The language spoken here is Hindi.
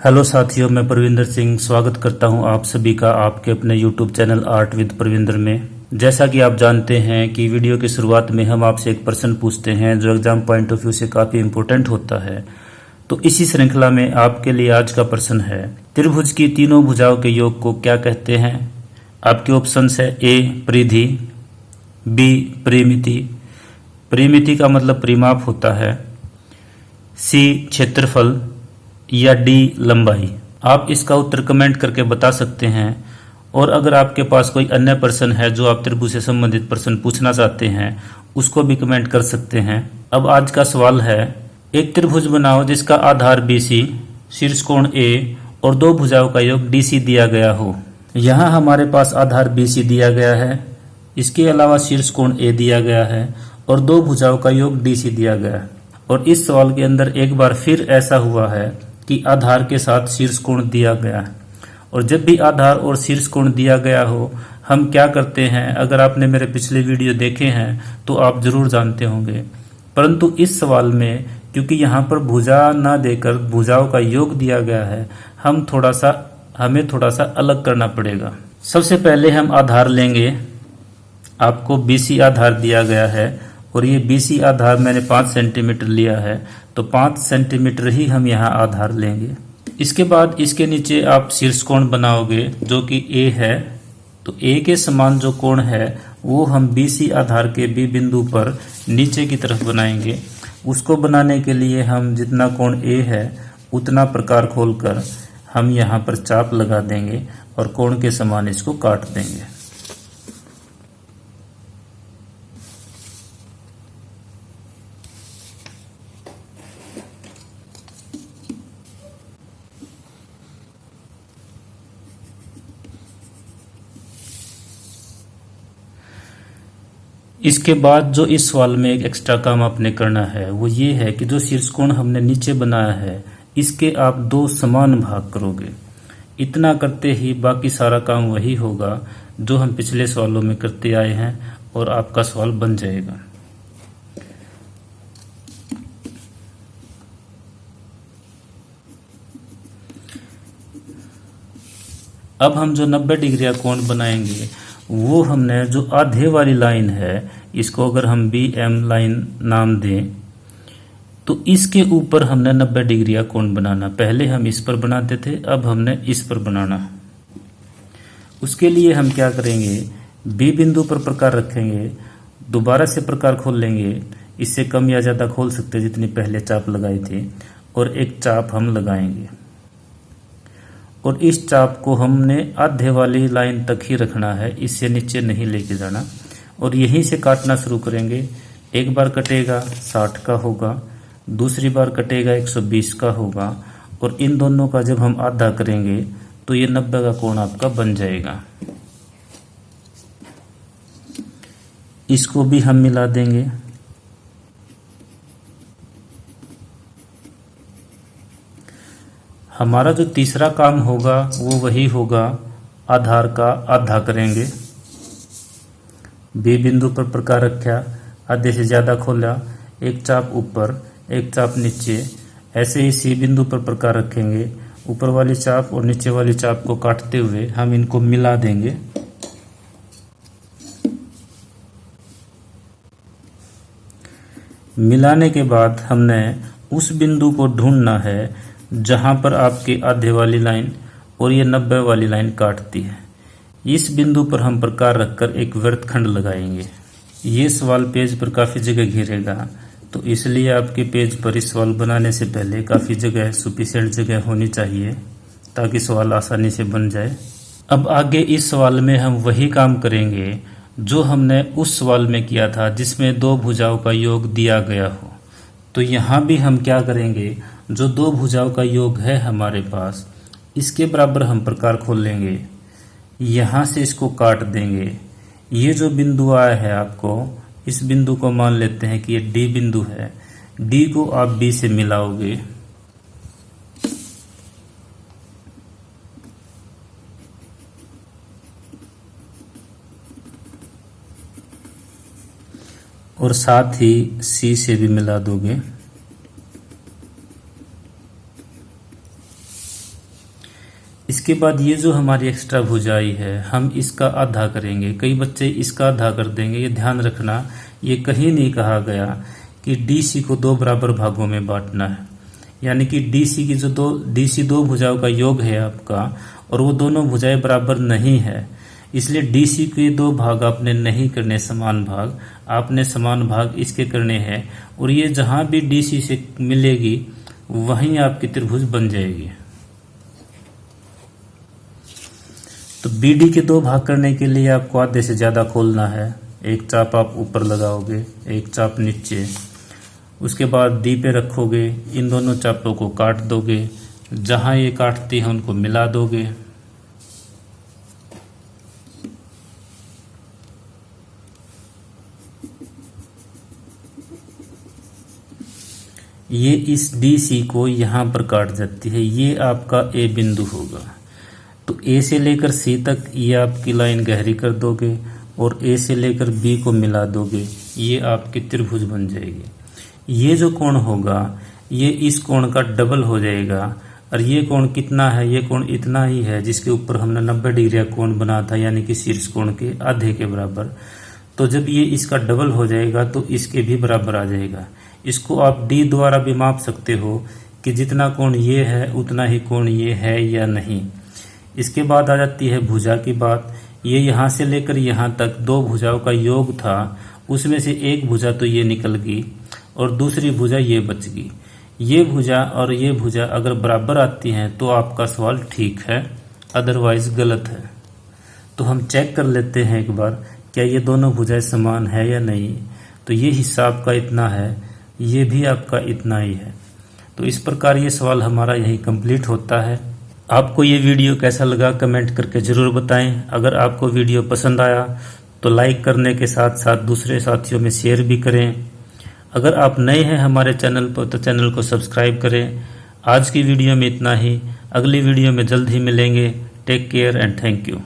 हेलो साथियों, मैं परविंदर सिंह स्वागत करता हूं आप सभी का आपके अपने YouTube channel art with Parvinder में। जैसा कि आप जानते हैं कि वीडियो की शुरुआत में हम आपसे एक प्रश्न पूछते हैं जो एग्जाम पॉइंट ऑफ व्यू से काफ़ी इंपॉर्टेंट होता है। तो इसी श्रृंखला में आपके लिए आज का प्रश्न है, त्रिभुज की तीनों भुजाओं के योग को क्या कहते हैं। आपके ऑप्शन है ए परिधि, बी परिमिति, परिमिति का मतलब परिमाप होता है, सी क्षेत्रफल या डी लंबाई। आप इसका उत्तर कमेंट करके बता सकते हैं। और अगर आपके पास कोई अन्य प्रश्न है जो आप त्रिभुज से संबंधित प्रश्न पूछना चाहते हैं उसको भी कमेंट कर सकते हैं। अब आज का सवाल है, एक त्रिभुज बनाओ जिसका आधार BC, शीर्ष कोण A और दो भुजाओं का योग DC दिया गया हो। यहाँ हमारे पास आधार BC दिया गया है, इसके अलावा शीर्ष कोण A दिया गया है और दो भुजाओं का योग DC दिया गया है। और इस सवाल के अंदर एक बार फिर ऐसा हुआ है कि आधार के साथ शीर्ष कोण दिया गया है। और जब भी आधार और शीर्ष कोण दिया गया हो हम क्या करते हैं, अगर आपने मेरे पिछले वीडियो देखे हैं तो आप जरूर जानते होंगे। परंतु इस सवाल में क्योंकि यहाँ पर भुजा ना देकर भुजाओं का योग दिया गया है, हमें थोड़ा सा अलग करना पड़ेगा। सबसे पहले हम आधार लेंगे। आपको BC आधार दिया गया है और ये BC आधार मैंने 5 सेंटीमीटर लिया है, तो 5 सेंटीमीटर ही हम यहाँ आधार लेंगे। इसके बाद इसके नीचे आप शीर्ष कोण बनाओगे जो कि A है। तो A के समान जो कोण है वो हम BC आधार के B बिंदु पर नीचे की तरफ बनाएंगे। उसको बनाने के लिए हम जितना कोण A है उतना प्रकार खोलकर हम यहाँ पर चाप लगा देंगे और कोण के समान इसको काट देंगे। इसके बाद जो इस सवाल में एक एक्स्ट्रा काम आपने करना है वो ये है कि जो शीर्ष कोण हमने नीचे बनाया है इसके आप 2 समान भाग करोगे। इतना करते ही बाकी सारा काम वही होगा जो हम पिछले सवालों में करते आए हैं और आपका सवाल बन जाएगा। अब हम जो 90 डिग्री का कोण बनाएंगे वो हमने जो आधे वाली लाइन है इसको अगर हम BM लाइन नाम दें तो इसके ऊपर हमने 90 डिग्री का कोण बनाना। पहले हम इस पर बनाते थे, अब हमने इस पर बनाना। उसके लिए हम क्या करेंगे, B बिंदु पर प्रकार रखेंगे, दोबारा से प्रकार खोल लेंगे। इससे कम या ज़्यादा खोल सकते जितनी पहले चाप लगाई थी, और एक चाप हम लगाएंगे। और इस चाप को हमने आधे वाली लाइन तक ही रखना है, इससे नीचे नहीं लेके जाना। और यहीं से काटना शुरू करेंगे। एक बार कटेगा 60 का होगा, दूसरी बार कटेगा 120 का होगा, और इन दोनों का जब हम आधा करेंगे तो ये 90 का कोण आपका बन जाएगा। इसको भी हम मिला देंगे। हमारा जो तीसरा काम होगा वो वही होगा, आधार का आधा करेंगे। B बिंदु पर प्रकार रखा, आधे से ज़्यादा खोला, एक चाप ऊपर एक चाप नीचे। ऐसे ही C बिंदु पर प्रकार रखेंगे, ऊपर वाली चाप और नीचे वाली चाप को काटते हुए हम इनको मिला देंगे। मिलाने के बाद हमने उस बिंदु को ढूंढना है जहां पर आपकी आधे वाली लाइन और ये 90 वाली लाइन काटती है। इस बिंदु पर हम प्रकार रखकर एक वृत्तखंड लगाएंगे। ये सवाल पेज पर काफ़ी जगह घेरेगा, तो इसलिए आपके पेज पर इस सवाल बनाने से पहले काफ़ी जगह सफिशिएंट जगह होनी चाहिए ताकि सवाल आसानी से बन जाए। अब आगे इस सवाल में हम वही काम करेंगे जो हमने उस सवाल में किया था जिसमें दो भुजाओं का योग दिया गया हो। तो यहाँ भी हम क्या करेंगे, जो दो भुजाओं का योग है हमारे पास, इसके बराबर हम प्रकार खोल लेंगे। यहाँ से इसको काट देंगे। ये जो बिंदु आया है आपको, इस बिंदु को मान लेते हैं कि ये D बिंदु है। D को आप B से मिलाओगे। और साथ ही C से भी मिला दोगे। इसके बाद ये जो हमारी एक्स्ट्रा भुजाई है हम इसका आधा करेंगे। कई बच्चे इसका आधा कर देंगे। ये ध्यान रखना, ये कहीं नहीं कहा गया कि डीसी को 2 बराबर भागों में बांटना है। यानी कि डीसी की जो डीसी 2 भुजाओं का योग है आपका, और वो दोनों भुजाएं बराबर नहीं है, इसलिए डीसी के 2 भाग आपने नहीं करने समान भाग, आपने समान भाग इसके करने हैं। और ये जहां भी डीसी से मिलेगी वहीं आपकी त्रिभुज बन जाएगी। तो बीडी के 2 भाग करने के लिए आपको आधे से ज्यादा खोलना है। एक चाप आप ऊपर लगाओगे, एक चाप नीचे, उसके बाद डी पे रखोगे, इन दोनों चापों को काट दोगे, जहां ये काटती हैं उनको मिला दोगे। ये इस डीसी को यहां पर काट जाती है। ये आपका ए बिंदु होगा। तो ए से लेकर सी तक ये आपकी लाइन गहरी कर दोगे और ए से लेकर बी को मिला दोगे, ये आपकी त्रिभुज बन जाएगी। ये जो कोण होगा ये इस कोण का डबल हो जाएगा। और ये कोण कितना है? ये कोण इतना ही है जिसके ऊपर हमने 90 डिग्री का कोण बना था, यानी कि शीर्ष कोण के आधे के बराबर। तो जब ये इसका डबल हो जाएगा तो इसके भी बराबर आ जाएगा। इसको आप डी द्वारा भी माप सकते हो कि जितना कोण ये है उतना ही कोण ये है या नहीं। इसके बाद आ जाती है भुजा की बात। ये यहाँ से लेकर यहाँ तक 2 भुजाओं का योग था, उसमें से एक भुजा तो ये निकल गई और दूसरी भुजा ये बच गई। ये भुजा और ये भुजा अगर बराबर आती हैं तो आपका सवाल ठीक है, अदरवाइज गलत है। तो हम चेक कर लेते हैं एक बार, क्या ये दोनों भुजाएं समान है या नहीं। तो ये हिस्सा आपका इतना है, ये भी आपका इतना ही है। तो इस प्रकार ये सवाल हमारा यही कंप्लीट होता है। आपको ये वीडियो कैसा लगा कमेंट करके ज़रूर बताएं। अगर आपको वीडियो पसंद आया तो लाइक करने के साथ साथ दूसरे साथियों में शेयर भी करें। अगर आप नए हैं हमारे चैनल पर तो चैनल को सब्सक्राइब करें। आज की वीडियो में इतना ही, अगली वीडियो में जल्द ही मिलेंगे। Take care and thank you.